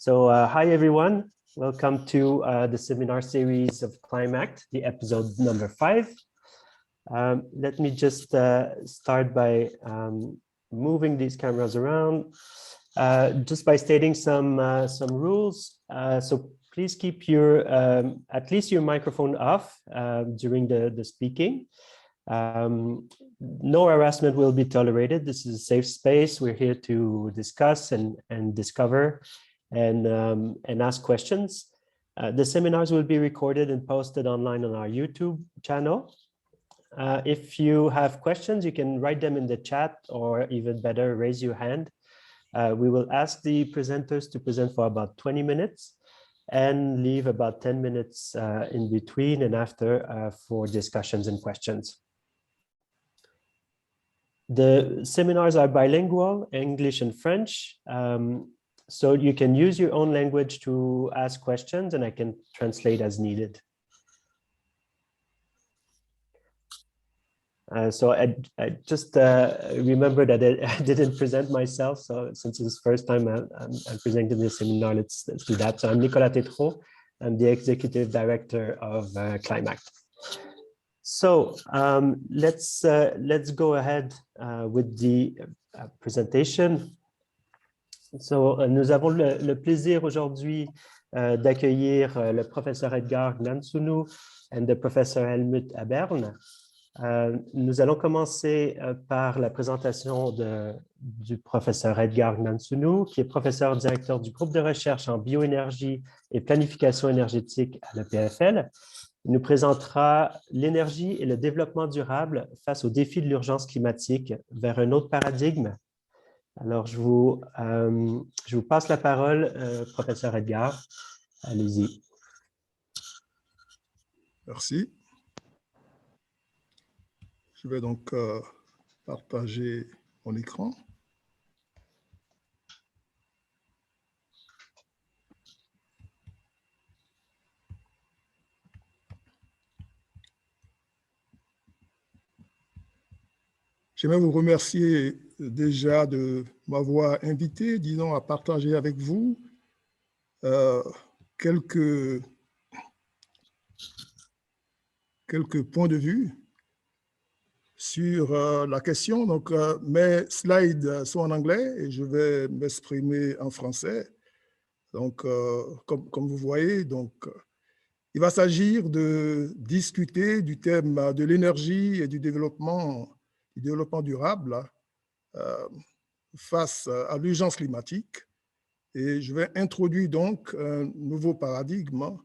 Hi everyone, welcome to the seminar series of Climact, the episode number 5. Let me just start by moving these cameras around, just by stating some rules. So please keep your at least your microphone off during the speaking. No harassment will be tolerated. This is a safe space. We're here to discuss and discover and ask questions. The seminars will be recorded and posted online on our YouTube channel. If you have questions, you can write them in the chat, or even better, raise your hand. We will ask the presenters to present for about 20 minutes and leave about 10 minutes in between and after for discussions and questions. The seminars are bilingual, English and French. So you can use your own language to ask questions, and I can translate as needed. So I just remember that I didn't present myself. So since it's the first time I'm presenting this seminar, let's do that. So I'm Nicolas Tétrault. I'm the Executive Director of Climact. So let's go ahead with the presentation. So, nous avons le plaisir aujourd'hui d'accueillir le professeur Edgar Gnansounou and the professor Helmut Abern. Nous allons commencer par la présentation du professeur Edgar Gnansounou, qui est professeur directeur du groupe de recherche en bioénergie et planification énergétique à l'EPFL. Il nous présentera l'énergie et le développement durable face aux défis de l'urgence climatique vers un autre paradigme. Alors, je vous passe la parole, professeur Edgar. Allez-y. Merci. Je vais donc partager mon écran. J'aimerais vous remercier déjà de m'avoir invité, disons, à partager avec vous quelques points de vue sur la question. Donc, mes slides sont en anglais et je vais m'exprimer en français. Donc, comme vous voyez, donc, il va s'agir de discuter du thème de l'énergie et du développement durable face à l'urgence climatique. Et je vais introduire donc un nouveau paradigme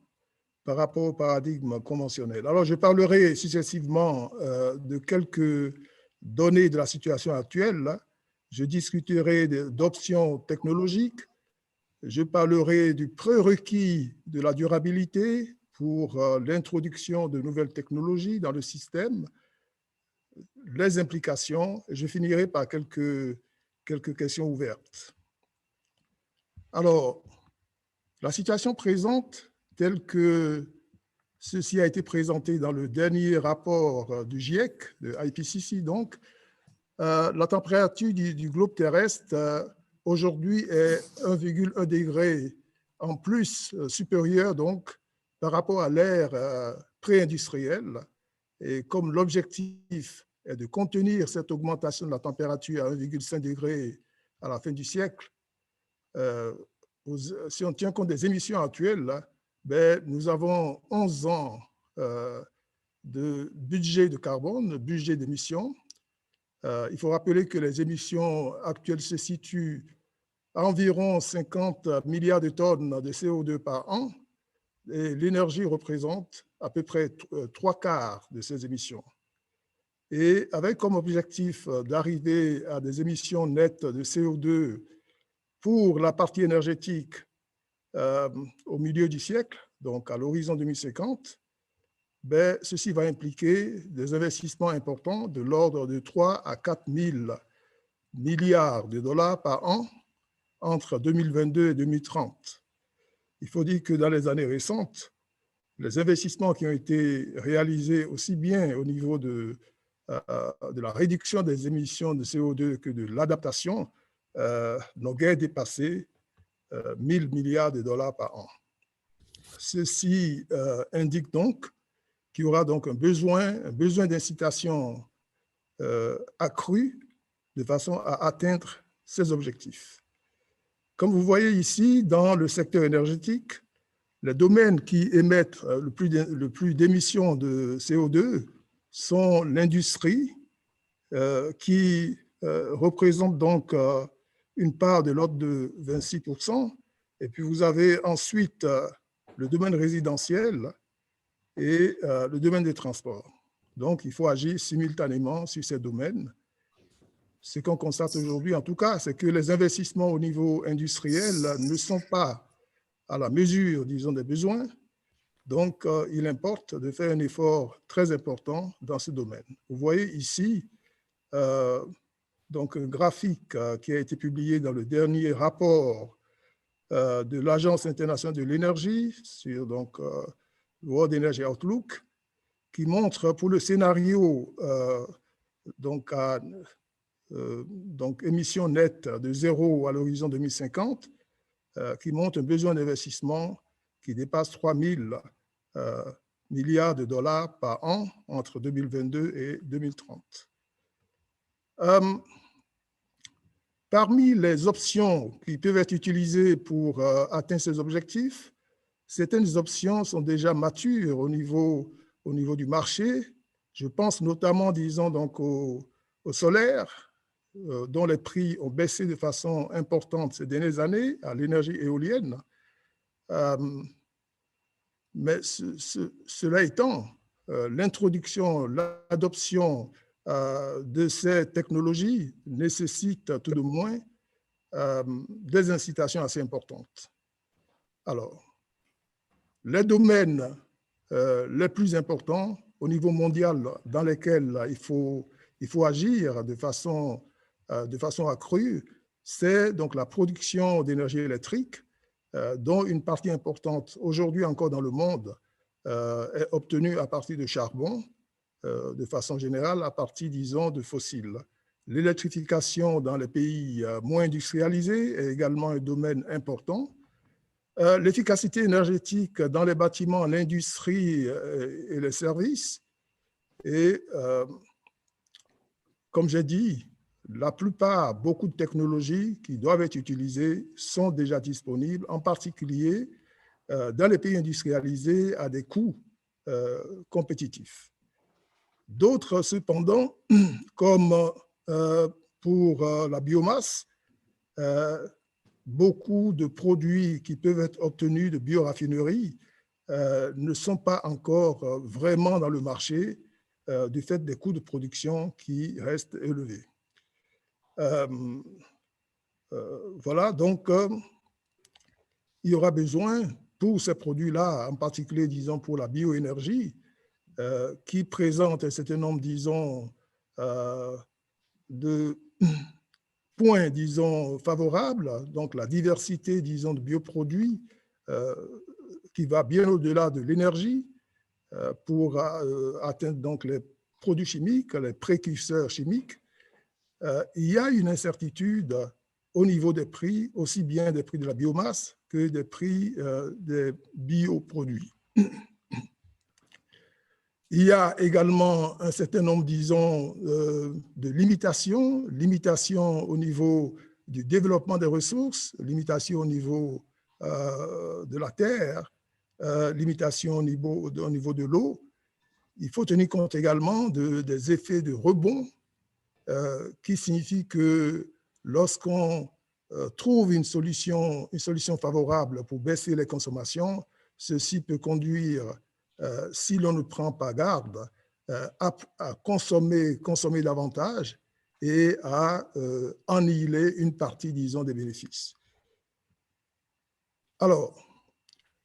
par rapport au paradigme conventionnel. Alors, je parlerai successivement de quelques données de la situation actuelle. Je discuterai d'options technologiques. Je parlerai du prérequis de la durabilité pour l'introduction de nouvelles technologies dans le système, les implications, et je finirai par quelques questions ouvertes. Alors, la situation présente, telle que ceci a été présenté dans le dernier rapport du GIEC, de IPCC donc, la température du globe terrestre aujourd'hui est 1,1 degré en plus supérieure donc par rapport à l'ère pré-industrielle. Et comme l'objectif est de contenir cette augmentation de la température à 1,5 degré à la fin du siècle, si on tient compte des émissions actuelles, ben, nous avons 11 ans de budget de carbone, budget d'émissions. Il faut rappeler que les émissions actuelles se situent à environ 50 milliards de tonnes de CO2 par an, et l'énergie représente à peu près 3/4 de ces émissions. Et avec comme objectif d'arriver à des émissions nettes de CO2 pour la partie énergétique au milieu du siècle, donc à l'horizon 2050, ben, ceci va impliquer des investissements importants de l'ordre de 3 à 4 000 milliards de dollars par an entre 2022 et 2030. Il faut dire que dans les années récentes, les investissements qui ont été réalisés aussi bien au niveau de la réduction des émissions de CO2 que de l'adaptation n'ont guère dépassé 1000 milliards de dollars par an. Ceci indique donc qu'il y aura donc un besoin d'incitation accru de façon à atteindre ces objectifs. Comme vous voyez ici, dans le secteur énergétique, les domaines qui émettent le plus d'émissions de CO2 sont l'industrie, qui représente donc une part de l'ordre de 26%. Et puis vous avez ensuite le domaine résidentiel et le domaine des transports. Donc il faut agir simultanément sur ces domaines. Ce qu'on constate aujourd'hui, en tout cas, c'est que les investissements au niveau industriel ne sont pas à la mesure, disons, des besoins. Donc, il importe de faire un effort très important dans ce domaine. Vous voyez ici donc un graphique qui a été publié dans le dernier rapport de l'Agence internationale de l'énergie sur donc, World Energy Outlook, qui montre pour le scénario donc émission nette de zéro à l'horizon 2050, qui montre un besoin d'investissement qui dépasse 3 000 milliards de dollars par an entre 2022 et 2030. Parmi les options qui peuvent être utilisées pour atteindre ces objectifs, certaines options sont déjà matures au niveau du marché. Je pense notamment, disons, donc au solaire, dont les prix ont baissé de façon importante ces dernières années, à l'énergie éolienne. Mais cela étant, l'introduction, l'adoption de ces technologies nécessite tout de moins des incitations assez importantes. Alors, les domaines les plus importants au niveau mondial dans lesquels il faut agir de façon accrue, c'est donc la production d'énergie électrique, dont une partie importante aujourd'hui encore dans le monde est obtenue à partir de charbon, de façon générale à partir, disons, de fossiles. L'électrification dans les pays moins industrialisés est également un domaine important. L'efficacité énergétique dans les bâtiments, l'industrie et les services. Et comme j'ai dit, beaucoup de technologies qui doivent être utilisées sont déjà disponibles, en particulier dans les pays industrialisés à des coûts compétitifs. D'autres, cependant, comme pour la biomasse, beaucoup de produits qui peuvent être obtenus de bioraffineries ne sont pas encore vraiment dans le marché du fait des coûts de production qui restent élevés. Voilà, donc il y aura besoin pour ces produits-là, en particulier, disons, pour la bioénergie, qui présente un certain nombre, disons, de points, disons, favorables, donc la diversité, disons, de bioproduits qui va bien au-delà de l'énergie pour atteindre donc les produits chimiques, les précurseurs chimiques. Il y a une incertitude au niveau des prix, aussi bien des prix de la biomasse que des prix des bioproduits. Il y a également un certain nombre, disons, de limitations au niveau du développement des ressources, limitations au niveau de la terre, limitations au niveau de l'eau. Il faut tenir compte également des effets de rebond qui signifie que lorsqu'on trouve une solution favorable pour baisser les consommations, ceci peut conduire, si l'on ne prend pas garde, à consommer davantage et à annihiler une partie, disons, des bénéfices. Alors,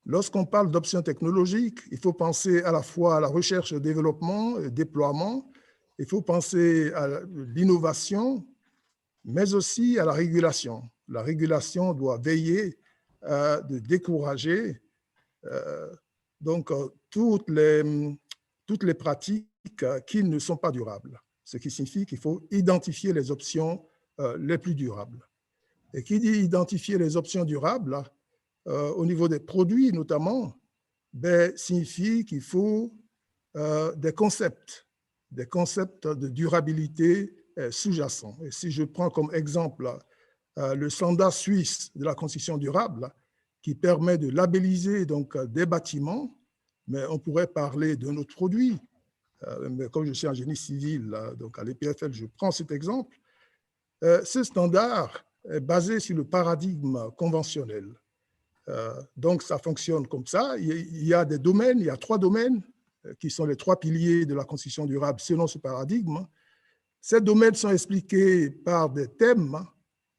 lorsqu'on parle d'options technologiques, il faut penser à la fois à la recherche, développement et déploiement, il faut penser à l'innovation, mais aussi à la régulation. La régulation doit veiller à décourager toutes les pratiques qui ne sont pas durables, ce qui signifie qu'il faut identifier les options les plus durables. Et qui dit identifier les options durables au niveau des produits notamment, ben, signifie qu'il faut des concepts de durabilité sous-jacents. Et si je prends comme exemple le standard suisse de la construction durable, qui permet de labelliser donc, des bâtiments, mais on pourrait parler d'un autre produit. Mais comme je suis en génie civil, donc à l'EPFL, je prends cet exemple. Ce standard est basé sur le paradigme conventionnel. Donc, ça fonctionne comme ça. Il y a des domaines, il y a 3 domaines qui sont les 3 piliers de la construction durable selon ce paradigme. Ces domaines sont expliqués par des thèmes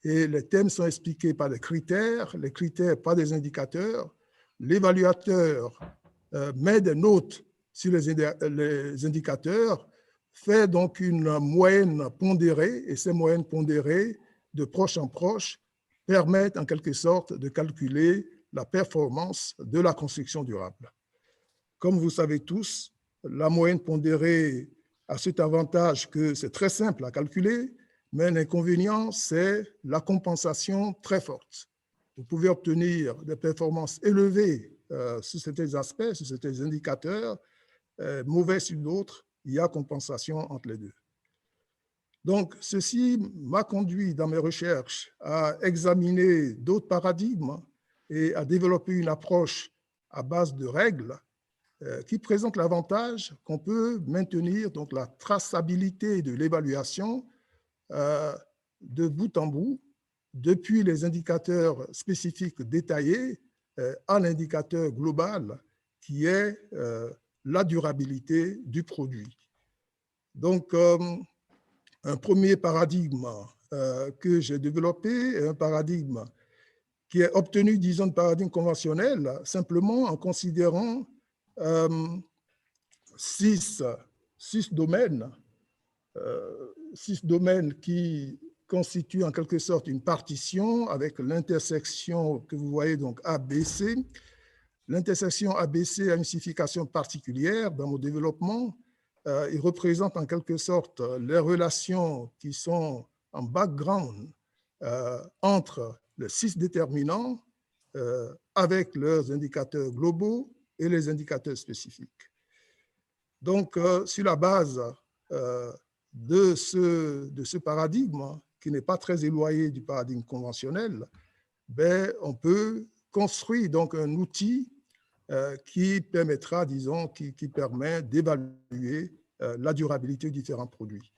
et les thèmes sont expliqués par des critères, les critères par des indicateurs. L'évaluateur met des notes sur les indicateurs, fait donc une moyenne pondérée et ces moyennes pondérées de proche en proche permettent en quelque sorte de calculer la performance de la construction durable. Comme vous savez tous, la moyenne pondérée a cet avantage que c'est très simple à calculer, mais l'inconvénient, c'est la compensation très forte. Vous pouvez obtenir des performances élevées sur certains aspects, sur certains indicateurs, mauvais sur d'autres, il y a compensation entre les deux. Donc, ceci m'a conduit dans mes recherches à examiner d'autres paradigmes et à développer une approche à base de règles qui présente l'avantage qu'on peut maintenir donc, la traçabilité de l'évaluation de bout en bout, depuis les indicateurs spécifiques détaillés à l'indicateur global qui est la durabilité du produit. Donc, un premier paradigme que j'ai développé, un paradigme qui est obtenu, disons, de paradigme conventionnel, simplement en considérant 6 domaines, 6 domaines qui constituent en quelque sorte une partition avec l'intersection que vous voyez, donc ABC. L'intersection ABC a une signification particulière dans mon développement. Il représente en quelque sorte les relations qui sont en background entre les 6 déterminants avec leurs indicateurs globaux et les indicateurs spécifiques. Donc, sur la base de ce paradigme, qui n'est pas très éloigné du paradigme conventionnel, ben, on peut construire donc un outil qui permettra, disons, qui permet d'évaluer la durabilité de différents produits.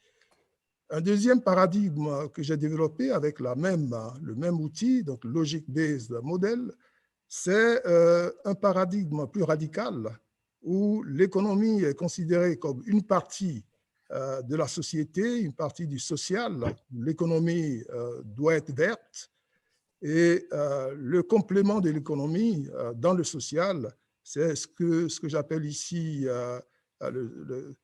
Un deuxième paradigme que j'ai développé avec le même outil, donc Logic-Based Model, c'est un paradigme plus radical où l'économie est considérée comme une partie de la société, une partie du social. L'économie doit être verte et le complément de l'économie dans le social, c'est ce que j'appelle ici le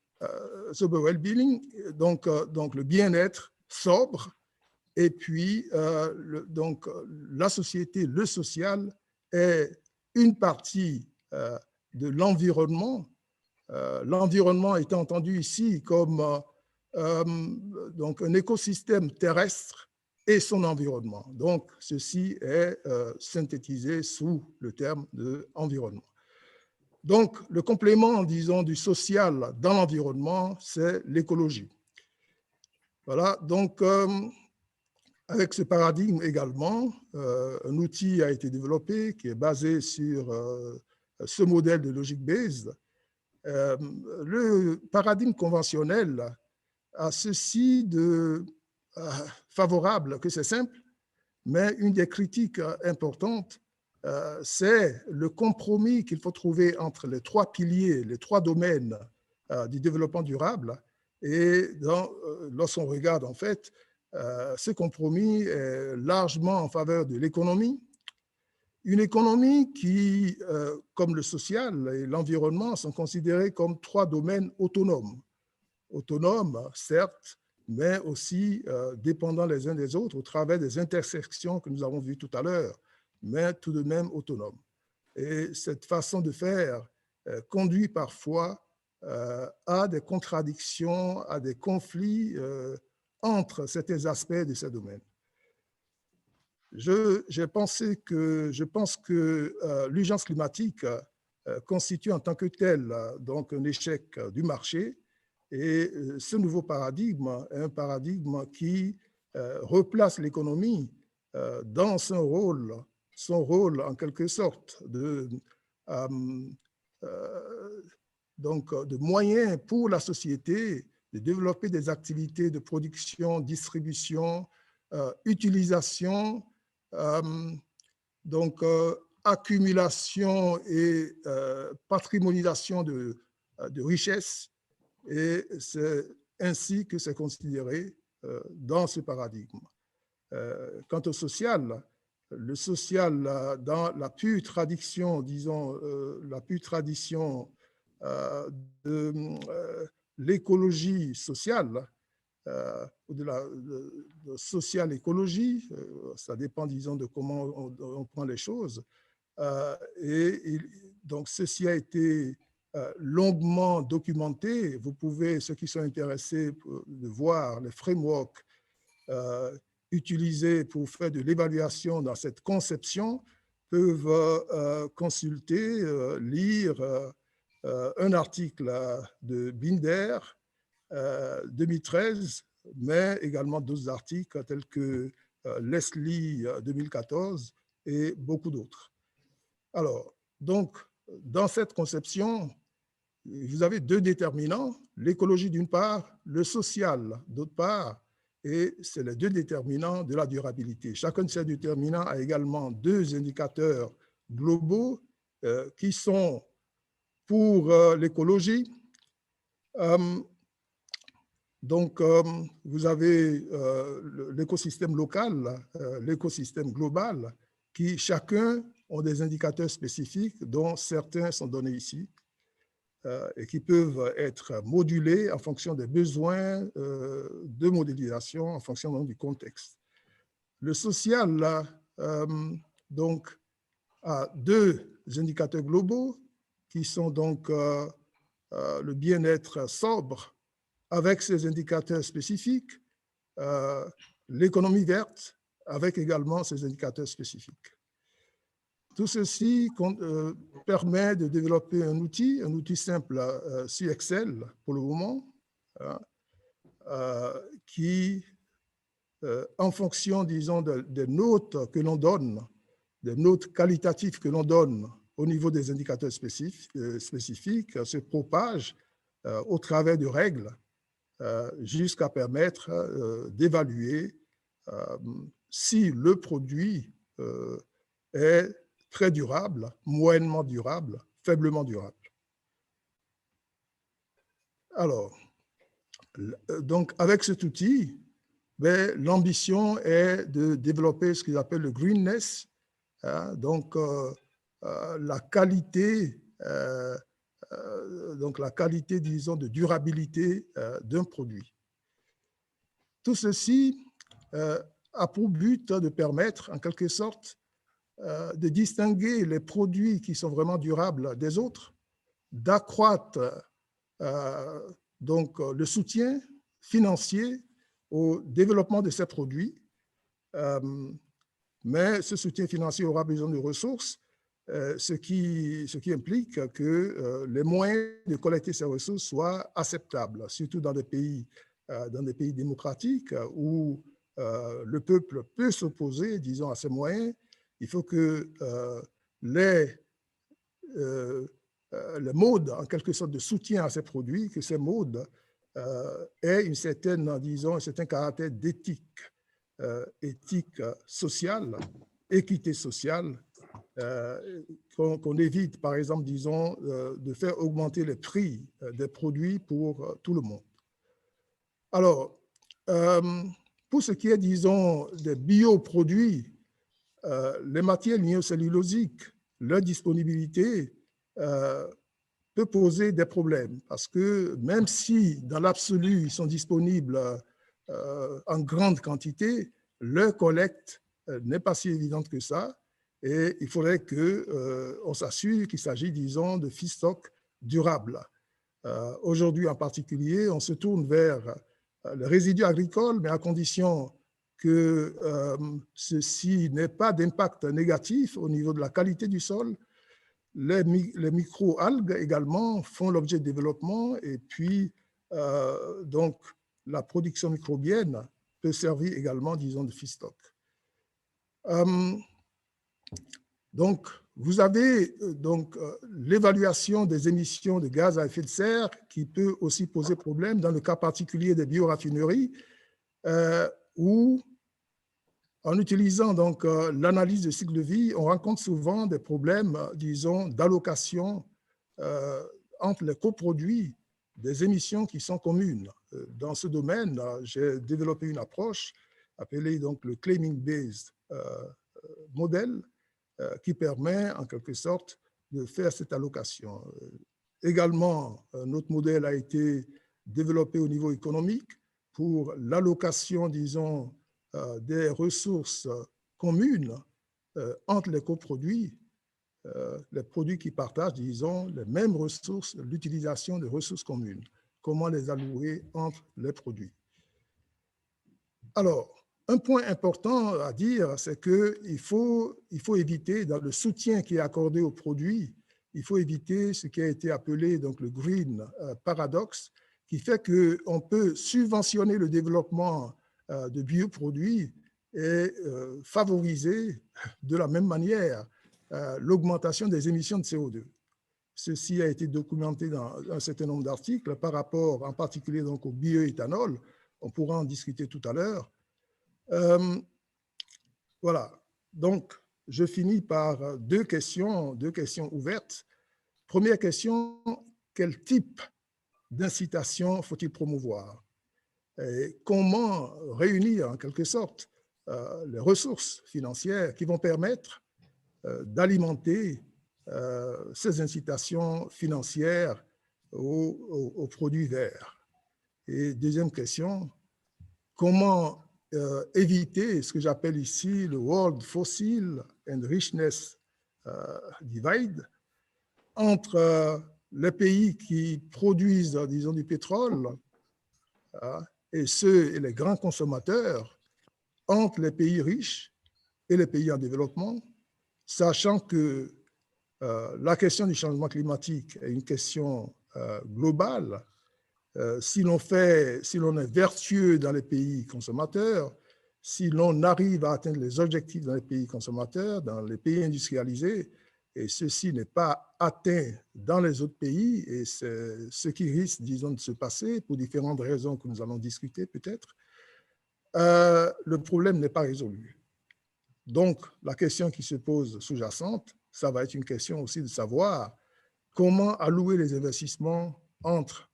sober well-being, donc le bien-être sobre, et puis donc la société, le social est une partie de l'environnement. L'environnement étant entendu ici comme donc un écosystème terrestre et son environnement. Donc, ceci est synthétisé sous le terme d'environnement. Donc, le complément, disons, du social dans l'environnement, c'est l'écologie. Voilà, donc, avec ce paradigme également, un outil a été développé qui est basé sur ce modèle de logic-based. Le paradigme conventionnel a ceci de favorable que c'est simple, mais une des critiques importantes, c'est le compromis qu'il faut trouver entre les 3 piliers, les 3 domaines du développement durable. Et lorsqu'on regarde, en fait, ce compromis est largement en faveur de l'économie. Une économie qui, comme le social et l'environnement, sont considérés comme 3 domaines autonomes. Autonomes, certes, mais aussi dépendants les uns des autres au travers des intersections que nous avons vues tout à l'heure, mais tout de même autonomes. Et cette façon de faire conduit parfois à des contradictions, à des conflits entre certains aspects de ces domaines. je pense que l'urgence climatique constitue en tant que telle donc un échec du marché, et ce nouveau paradigme est un paradigme qui replace l'économie dans son rôle en quelque sorte de moyens pour la société de développer des activités de production, distribution, utilisation, accumulation et patrimonialisation de richesses, et c'est ainsi que c'est considéré dans ce paradigme. Quant au social, le social dans la pure tradition, disons, la pure tradition de l'écologie sociale, ou de la social écologie, ça dépend, disons, de comment on prend les choses. Donc, ceci a été longuement documenté. Vous pouvez, ceux qui sont intéressés, de voir les frameworks utilisés pour faire de l'évaluation dans cette conception, peuvent consulter, lire un article de Binder, 2013, mais également d'autres articles tels que Leslie 2014 et beaucoup d'autres. Alors, donc, dans cette conception, vous avez deux déterminants, l'écologie d'une part, le social d'autre part, et c'est les deux déterminants de la durabilité. Chacun de ces déterminants a également deux indicateurs globaux qui sont pour l'écologie. Donc, vous avez l'écosystème local, l'écosystème global, qui chacun ont des indicateurs spécifiques, dont certains sont donnés ici, et qui peuvent être modulés en fonction des besoins de modélisation, en fonction donc, du contexte. Le social, là, donc, a deux indicateurs globaux, qui sont donc le bien-être sobre, avec ses indicateurs spécifiques, l'économie verte, avec également ses indicateurs spécifiques. Tout ceci permet de développer un outil simple sur Excel pour le moment, qui, en fonction, disons, des notes que l'on donne, des notes qualitatives que l'on donne au niveau des indicateurs spécifiques, se propage au travers de règles jusqu'à permettre d'évaluer si le produit est très durable, moyennement durable, faiblement durable. Alors, donc avec cet outil, l'ambition est de développer ce qu'ils appellent le greenness, donc la qualité, disons, de durabilité d'un produit. Tout ceci a pour but de permettre, en quelque sorte, de distinguer les produits qui sont vraiment durables des autres, d'accroître donc le soutien financier au développement de ces produits, mais ce soutien financier aura besoin de ressources, ce qui implique que les moyens de collecter ces ressources soient acceptables, surtout dans des pays démocratiques où le peuple peut s'opposer, disons, à ces moyens. Il faut que les modes, en quelque sorte, de soutien à ces produits, que ces modes aient une certaine, disons, un certain caractère d'éthique, éthique sociale, équité sociale, qu'on évite, par exemple, disons, de faire augmenter les prix des produits pour tout le monde. Alors, pour ce qui est, disons, des bioproduits, les matières lignocellulosiques, leur disponibilité peut poser des problèmes parce que même si dans l'absolu ils sont disponibles en grande quantité, leur collecte n'est pas si évidente que ça, et il faudrait qu'on s'assure qu'il s'agit, disons, de feedstock durables. Aujourd'hui en particulier, on se tourne vers les résidus agricoles, mais à condition que ceci n'ait pas d'impact négatif au niveau de la qualité du sol. Les micro-algues également font l'objet de développement et puis donc la production microbienne peut servir également, disons, de feedstock. Donc, vous avez l'évaluation des émissions de gaz à effet de serre qui peut aussi poser problème dans le cas particulier des bioraffineries où, en utilisant donc l'analyse de cycle de vie, on rencontre souvent des problèmes, disons, d'allocation entre les coproduits des émissions qui sont communes. Dans ce domaine, j'ai développé une approche appelée donc le claiming-based model qui permet en quelque sorte de faire cette allocation. Également, notre modèle a été développé au niveau économique pour l'allocation, disons, des ressources communes entre les coproduits, les produits qui partagent, disons, les mêmes ressources, l'utilisation de ressources communes. Comment les allouer entre les produits. Alors, un point important à dire, c'est qu'il faut éviter, dans le soutien qui est accordé aux produits, il faut éviter ce qui a été appelé donc, le green paradoxe, qui fait qu'on peut subventionner le développement de bioproduits et favoriser de la même manière l'augmentation des émissions de CO2. Ceci a été documenté dans un certain nombre d'articles par rapport en particulier donc, au bioéthanol. On pourra en discuter tout à l'heure. Voilà, donc je finis par deux questions ouvertes. Première question, quel type d'incitation faut-il promouvoir? Et comment réunir en quelque sorte les ressources financières qui vont permettre d'alimenter ces incitations financières aux produits verts? Et deuxième question, comment éviter ce que j'appelle ici le World Fossil and Richness Divide entre les pays qui produisent, disons, du pétrole et les grands consommateurs, entre les pays riches et les pays en développement, sachant que la question du changement climatique est une question globale. Si l'on est vertueux dans les pays consommateurs, si l'on arrive à atteindre les objectifs dans les pays consommateurs, dans les pays industrialisés, et ceci n'est pas atteint dans les autres pays, et c'est ce qui risque, disons, de se passer pour différentes raisons que nous allons discuter peut-être, le problème n'est pas résolu. Donc, la question qui se pose sous-jacente, ça va être une question aussi de savoir comment allouer les investissements entre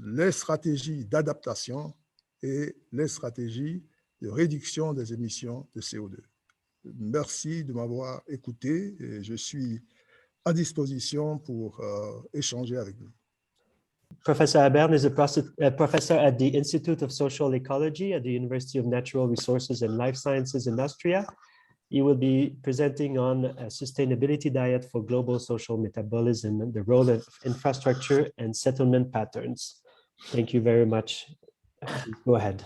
les stratégies d'adaptation et les stratégies de réduction des émissions de CO2. Merci de m'avoir écouté et je suis à disposition pour échanger avec vous. Professor Aberne is a professor at the Institute of Social Ecology at the University of Natural Resources and Life Sciences in Austria. He will be presenting on a sustainability diet for global social metabolism and the role of infrastructure and settlement patterns. Thank you very much. Go ahead.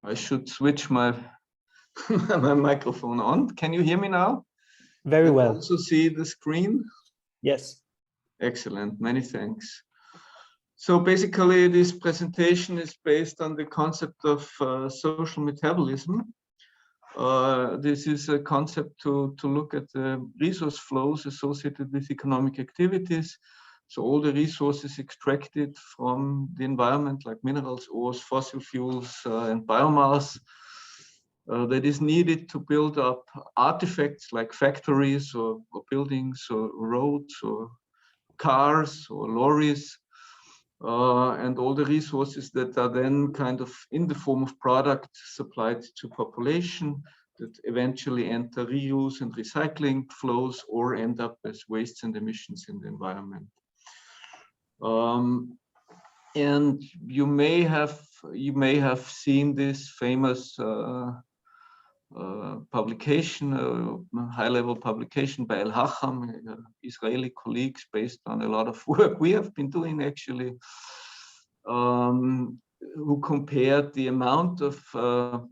I should switch my my microphone on. Can you hear me now? Very well. Can you also see the screen? Yes. Excellent. Many thanks. So basically, this presentation is based on the concept of social metabolism. This is a concept to look at the resource flows associated with economic activities. So all the resources extracted from the environment, like minerals, ores, fossil fuels, and biomass, that is needed to build up artifacts like factories or buildings or roads or cars or lorries, and all the resources that are then kind of in the form of product supplied to population that eventually enter reuse and recycling flows or end up as wastes and emissions in the environment. And you may have seen this famous publication, a high-level publication by El Hacham, Israeli colleagues, based on a lot of work we have been doing actually, who compared the amount of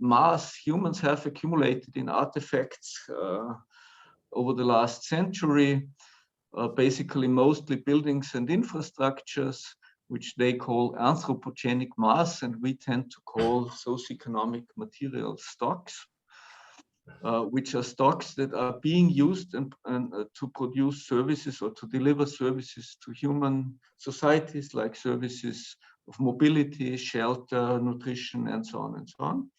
mass humans have accumulated in artifacts over the last century, basically mostly buildings and infrastructures, which they call anthropogenic mass, and we tend to call socioeconomic material stocks, which are stocks that are being used and to produce services or to deliver services to human societies, like services of mobility, shelter, nutrition, and so on and so on.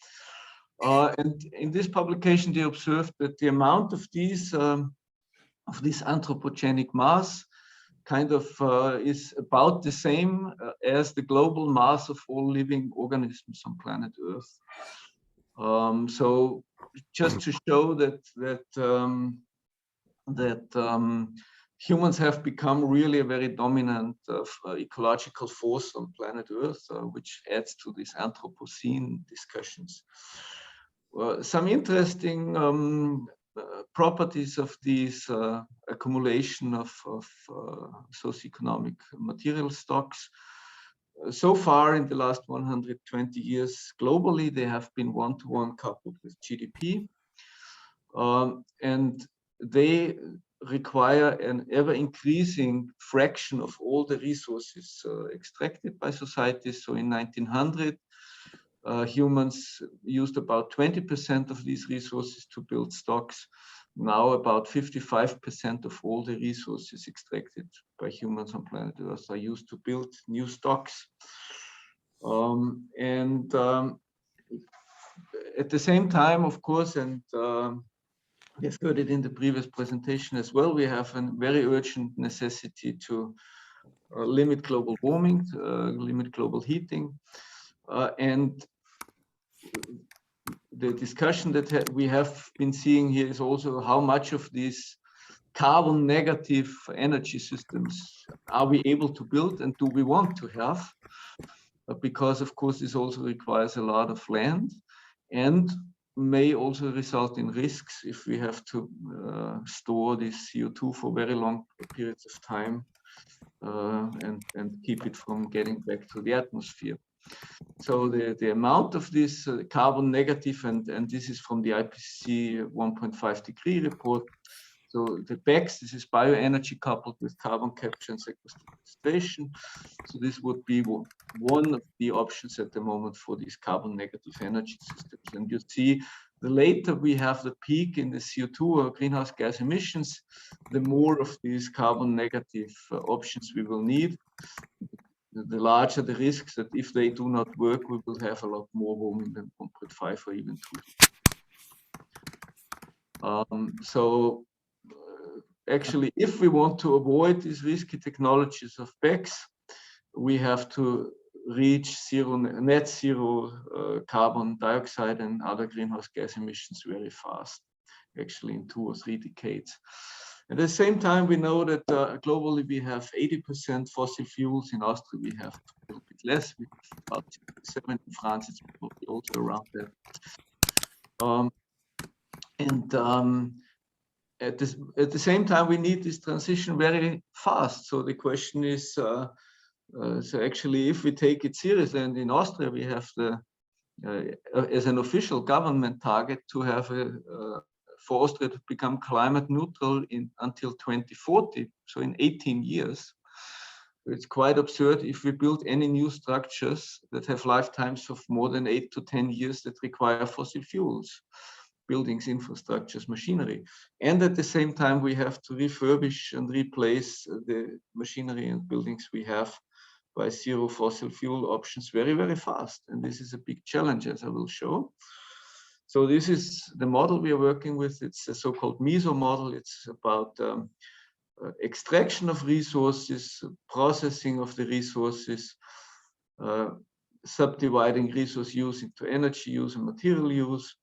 And in this publication, they observed that the amount of this anthropogenic mass kind of is about the same as the global mass of all living organisms on planet Earth. So just to show that humans have become really a very dominant ecological force on planet Earth, which adds to these Anthropocene discussions. Some interesting properties of this accumulation of socioeconomic material stocks. So far in the last 120 years globally, they have been one-to-one coupled with GDP. And they require an ever-increasing fraction of all the resources extracted by societies. So in 1900, humans used about 20% of these resources to build stocks. Now about 55% of all the resources extracted by humans on planet Earth are used to build new stocks. At the same time, of course, and we've heard it in the previous presentation as well, we have a very urgent necessity to limit global warming, limit global heating. And the discussion that we have been seeing here is also how much of these carbon negative energy systems are we able to build and do we want to have? Because of course this also requires a lot of land and may also result in risks if we have to store this CO2 for very long periods of time and keep it from getting back to the atmosphere. So the amount of this carbon negative, and this is from the IPCC 1.5 degree report. So the BECCS, this is bioenergy coupled with carbon capture and sequestration. So this would be one of the options at the moment for these carbon negative energy systems. And you see, the later we have the peak in the CO2 or greenhouse gas emissions, the more of these carbon negative options we will need. The larger the risks that if they do not work, we will have a lot more warming than 1.5 or even 2. Actually, if we want to avoid these risky technologies of BECCS, we have to reach net zero carbon dioxide and other greenhouse gas emissions very fast, actually in 2 or 3 decades. At the same time, we know that globally we have 80% fossil fuels. In Austria, we have a little bit less. We have about 7 in France. It's probably also around that. At the same time, we need this transition very fast. So the question is, so actually, if we take it seriously, and in Austria, we have as an official government target to have for Austria to become climate neutral until 2040, so in 18 years. It's quite absurd if we build any new structures that have lifetimes of more than 8 to 10 years that require fossil fuels, buildings, infrastructures, machinery. And at the same time, we have to refurbish and replace the machinery and buildings we have by zero fossil fuel options very, very fast. And this is a big challenge, as I will show. So this is the model we are working with. It's a so-called MESO model. It's about extraction of resources, processing of the resources, subdividing resource use into energy use and material use,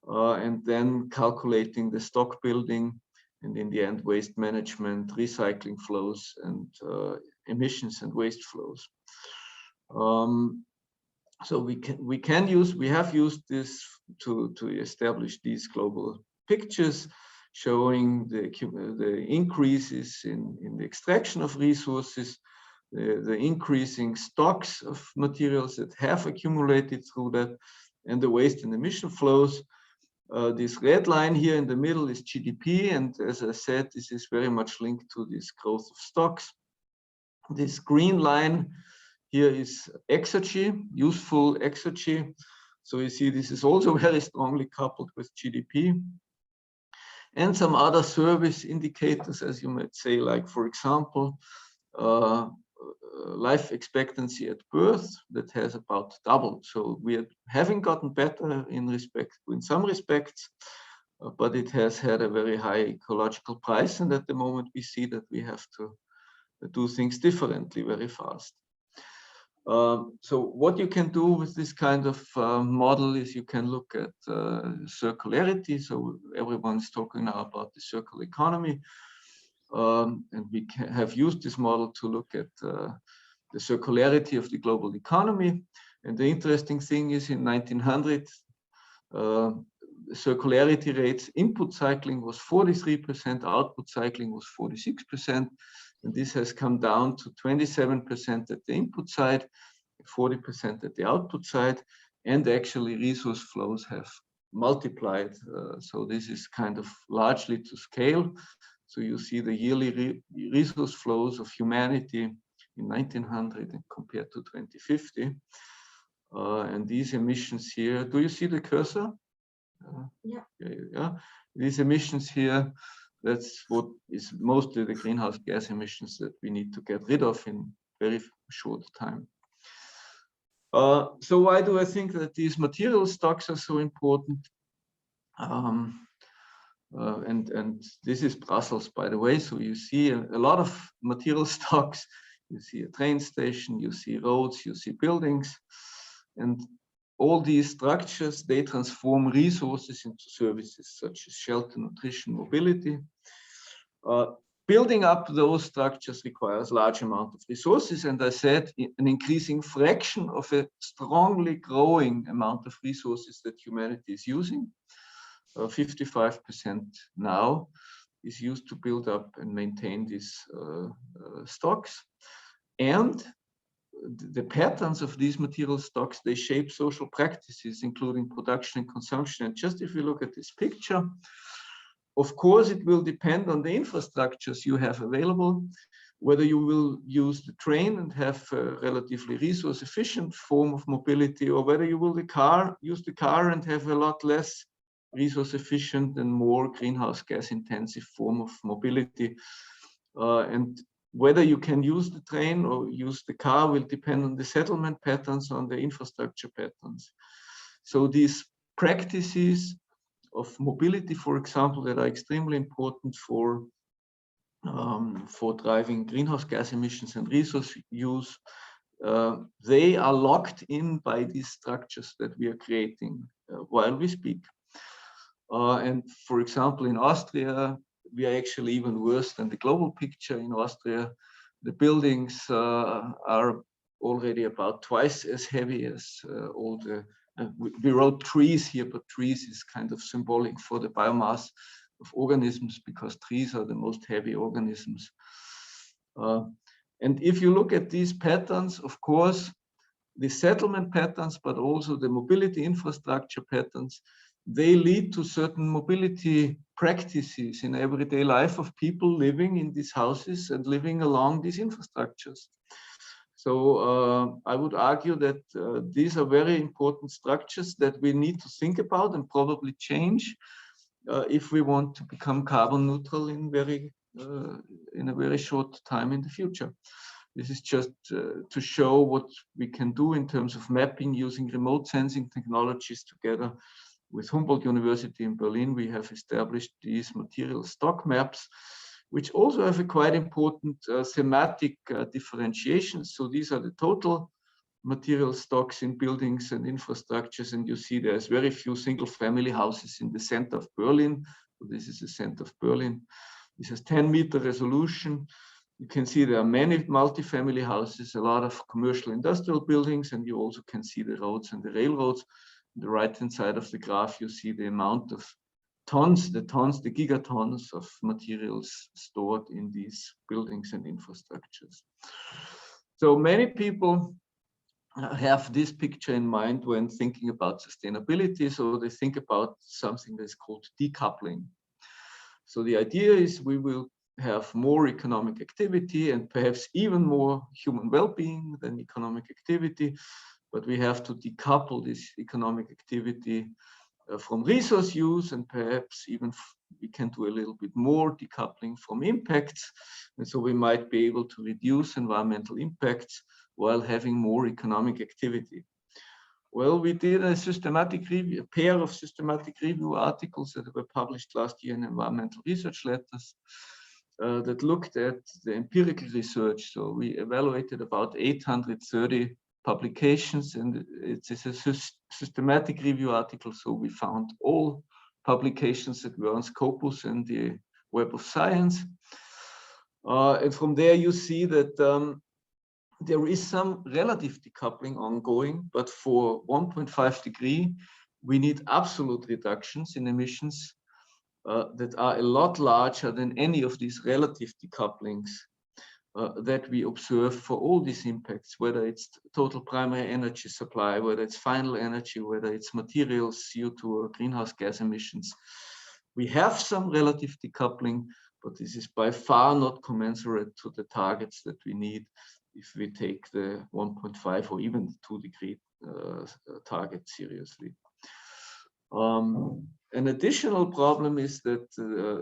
and then calculating the stock building, and in the end, waste management, recycling flows, and emissions and waste flows. So we have used this to establish these global pictures showing the increases in the extraction of resources, the increasing stocks of materials that have accumulated through that, and the waste and emission flows. This red line here in the middle is GDP, and as I said, this is very much linked to this growth of stocks. This green line here is exergy, useful exergy. So you see this is also very strongly coupled with GDP. And some other service indicators, as you might say, like, for example, life expectancy at birth, that has about doubled. So we are having gotten better in some respects, but it has had a very high ecological price. And at the moment we see that we have to do things differently very fast. So what you can do with this kind of model is you can look at circularity. So everyone's talking now about the circular economy. And we have used this model to look at the circularity of the global economy. And the interesting thing is, in 1900, circularity rates, input cycling was 43%, output cycling was 46%. And this has come down to 27% at the input side, 40% at the output side, and actually resource flows have multiplied. So this is kind of largely to scale. So you see the yearly resource flows of humanity in 1900 and compared to 2050. And these emissions here, do you see the cursor? Yeah. These emissions here, that's what is mostly the greenhouse gas emissions that we need to get rid of in very short time. So why do I think that these material stocks are so important? And this is Brussels, by the way. So you see a lot of material stocks. You see a train station, you see roads, you see buildings, and all these structures, they transform resources into services such as shelter, nutrition, mobility. Building up those structures requires large amount of resources, and I said an increasing fraction of a strongly growing amount of resources that humanity is using. 55% now is used to build up and maintain these stocks. And the patterns of these material stocks, they shape social practices, including production and consumption. And just if you look at this picture, of course, it will depend on the infrastructures you have available, whether you will use the train and have a relatively resource efficient form of mobility, or whether you will use the car and have a lot less resource efficient and more greenhouse gas intensive form of mobility. And whether you can use the train or use the car will depend on the settlement patterns, on the infrastructure patterns. So these practices of mobility, for example, that are extremely important for driving greenhouse gas emissions and resource use, they are locked in by these structures that we are creating while we speak. And for example, in Austria, we are actually even worse than the global picture. In Austria, the buildings are already about twice as heavy as all the, we wrote trees here, but trees is kind of symbolic for the biomass of organisms, because trees are the most heavy organisms. And if you look at these patterns, of course, the settlement patterns, but also the mobility infrastructure patterns, they lead to certain mobility practices in everyday life of people living in these houses and living along these infrastructures. So I would argue that these are very important structures that we need to think about and probably change if we want to become carbon neutral in a very short time in the future. This is just to show what we can do in terms of mapping using remote sensing technologies. Together with Humboldt University in Berlin, we have established these material stock maps, which also have a quite important thematic differentiation. So these are the total material stocks in buildings and infrastructures, and you see there's very few single-family houses in the center of Berlin. So this is the center of Berlin. This has 10-meter resolution. You can see there are many multi-family houses, a lot of commercial industrial buildings, and you also can see the roads and the railroads. On the right-hand side of the graph, you see the amount of tons, the gigatons of materials stored in these buildings and infrastructures. So many people have this picture in mind when thinking about sustainability. So they think about something that's called decoupling. So the idea is we will have more economic activity and perhaps even more human well-being than economic activity, but we have to decouple this economic activity from resource use, and perhaps even we can do a little bit more decoupling from impacts. And so we might be able to reduce environmental impacts while having more economic activity. Well, we did a systematic review, a pair of systematic review articles that were published last year in Environmental Research Letters that looked at the empirical research. So we evaluated about 830 publications, and it is a systematic review article. So we found all publications that were on Scopus and the Web of Science. And from there you see that there is some relative decoupling ongoing, but for 1.5 degree, we need absolute reductions in emissions that are a lot larger than any of these relative decouplings that we observe for all these impacts, whether it's total primary energy supply, whether it's final energy, whether it's materials, CO2 or greenhouse gas emissions. We have some relative decoupling, but this is by far not commensurate to the targets that we need if we take the 1.5 or even 2 degree target seriously. An additional problem is that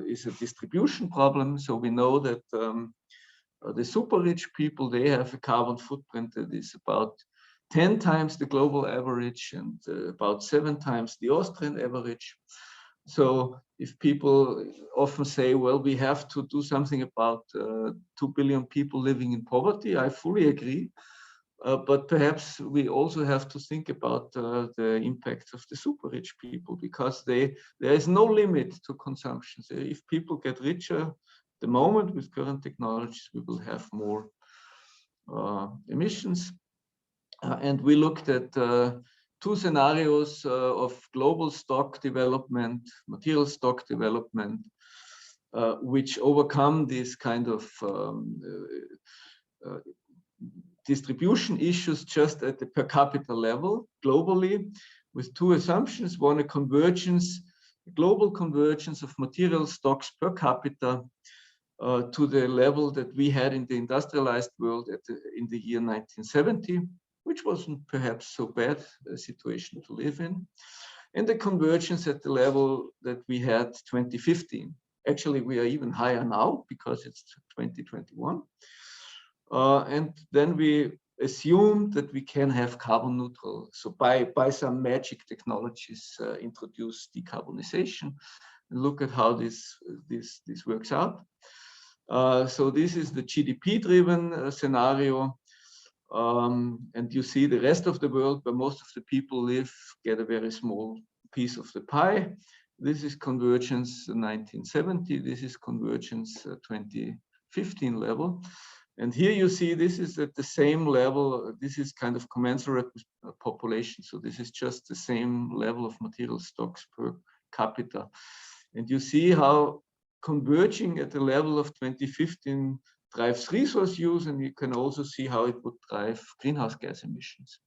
is a distribution problem. So we know that the super rich people, they have a carbon footprint that is about 10 times the global average and about 7 times the Austrian average. So if people often say, well, we have to do something about 2 billion people living in poverty, I fully agree. But perhaps we also have to think about the impacts of the super rich people, because there is no limit to consumption. So if people get richer, the moment with current technologies, we will have more emissions. And we looked at 2 scenarios of global stock development, material stock development, which overcome this kind of distribution issues just at the per capita level globally, with 2 assumptions. One, a convergence, a global convergence of material stocks per capita to the level that we had in the industrialized world in the year 1970, which wasn't perhaps so bad a situation to live in, and the convergence at the level that we had 2015. Actually, we are even higher now because it's 2021. And then we assume that we can have carbon neutral. So by some magic technologies introduce decarbonization, and look at how this works out. So this is the GDP-driven scenario. And you see the rest of the world, where most of the people live, get a very small piece of the pie. This is convergence 1970. This is convergence 2015 level. And here you see this is at the same level. This is kind of commensurate with population. So this is just the same level of material stocks per capita. And you see how converging at the level of 2015 drives resource use, and you can also see how it would drive greenhouse gas emissions.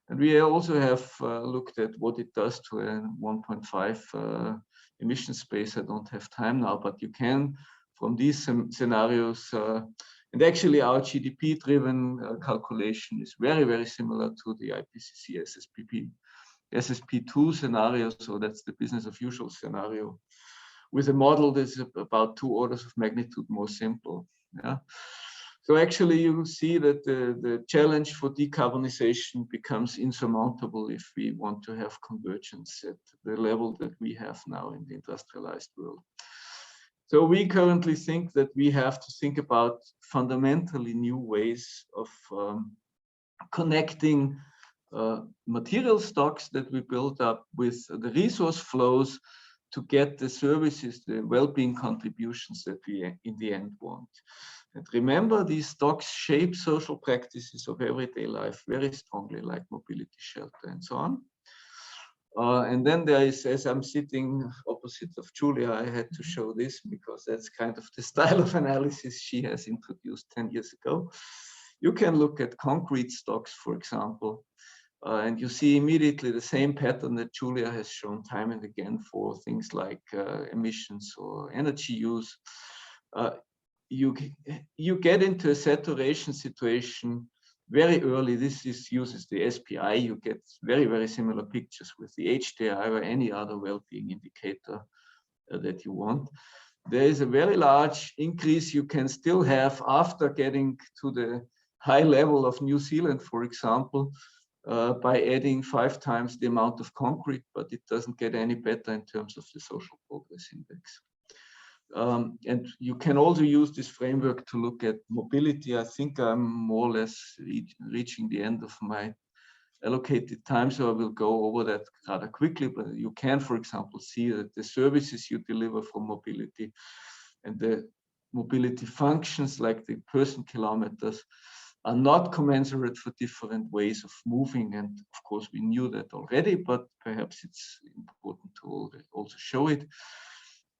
And we also have looked at what it does to a 1.5 emission space. I don't have time now, but you can, from these scenarios, and actually our GDP-driven calculation is very, very similar to the IPCC SSP2 scenario. So that's the business of usual scenario, with a model that's about 2 orders of magnitude more simple. Yeah. So actually you see that the challenge for decarbonization becomes insurmountable if we want to have convergence at the level that we have now in the industrialized world. So we currently think that we have to think about fundamentally new ways of connecting material stocks that we build up with the resource flows to get the services, the well-being contributions that we in the end want. And remember, these stocks shape social practices of everyday life very strongly, like mobility, shelter, and so on. And then there is, as I'm sitting opposite of Julia, I had to show this because that's kind of the style of analysis she has introduced 10 years ago. You can look at concrete stocks, for example, and you see immediately the same pattern that Julia has shown time and again for things like emissions or energy use. You get into a saturation situation very early. This uses the SPI. You get very, very similar pictures with the HDI or any other well-being indicator that you want. There is a very large increase you can still have after getting to the high level of New Zealand, for example, by adding 5 times the amount of concrete, but it doesn't get any better in terms of the social progress index. And you can also use this framework to look at mobility. I think I'm more or less reaching the end of my allocated time, so I will go over that rather quickly. But you can, for example, see that the services you deliver for mobility and the mobility functions like the person kilometers are not commensurate for different ways of moving. And of course, we knew that already, but perhaps it's important to also show it.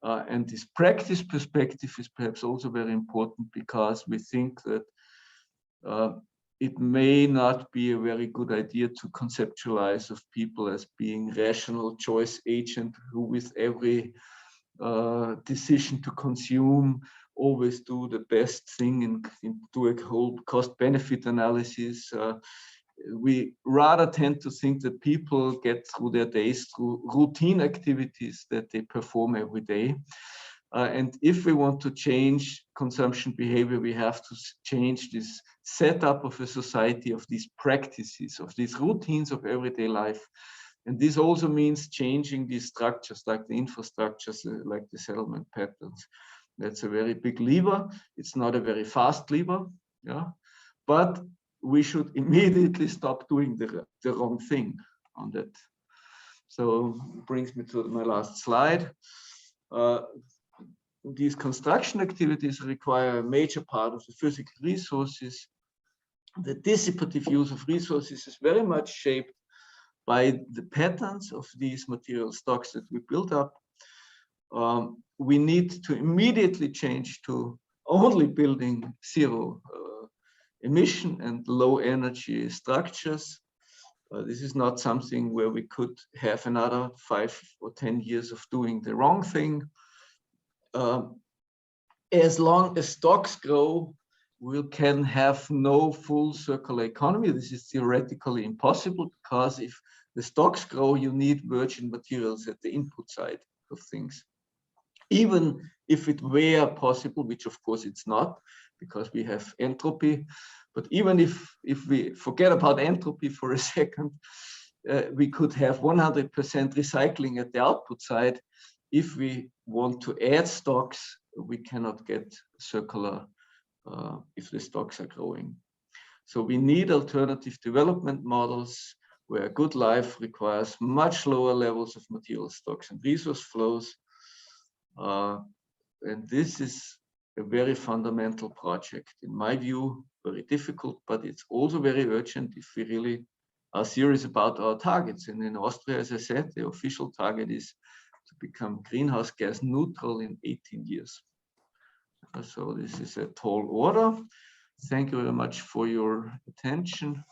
And this practice perspective is perhaps also very important because we think that it may not be a very good idea to conceptualize of people as being rational choice agent who with every decision to consume always do the best thing and do a whole cost-benefit analysis. We rather tend to think that people get through their days through routine activities that they perform every day. And if we want to change consumption behavior, we have to change this setup of a society of these practices, of these routines of everyday life. And this also means changing these structures, like the infrastructures, like the settlement patterns. That's a very big lever. It's not a very fast lever, yeah, but we should immediately stop doing the wrong thing on that. So brings me to my last slide. These construction activities require a major part of the physical resources. The dissipative use of resources is very much shaped by the patterns of these material stocks that we build up. We need to immediately change to only building zero emission and low energy structures. This is not something where we could have another 5 or 10 years of doing the wrong thing. As long as stocks grow, we can have no full circular economy. This is theoretically impossible because if the stocks grow, you need virgin materials at the input side of things. Even if it were possible, which of course it's not, because we have entropy, but even if we forget about entropy for a second, we could have 100% recycling at the output side. If we want to add stocks, we cannot get circular if the stocks are growing. So we need alternative development models where a good life requires much lower levels of material stocks and resource flows. And this is a very fundamental project, in my view, very difficult, but it's also very urgent if we really are serious about our targets. And in Austria, as I said, the official target is to become greenhouse gas neutral in 18 years. So this is a tall order. Thank you very much for your attention.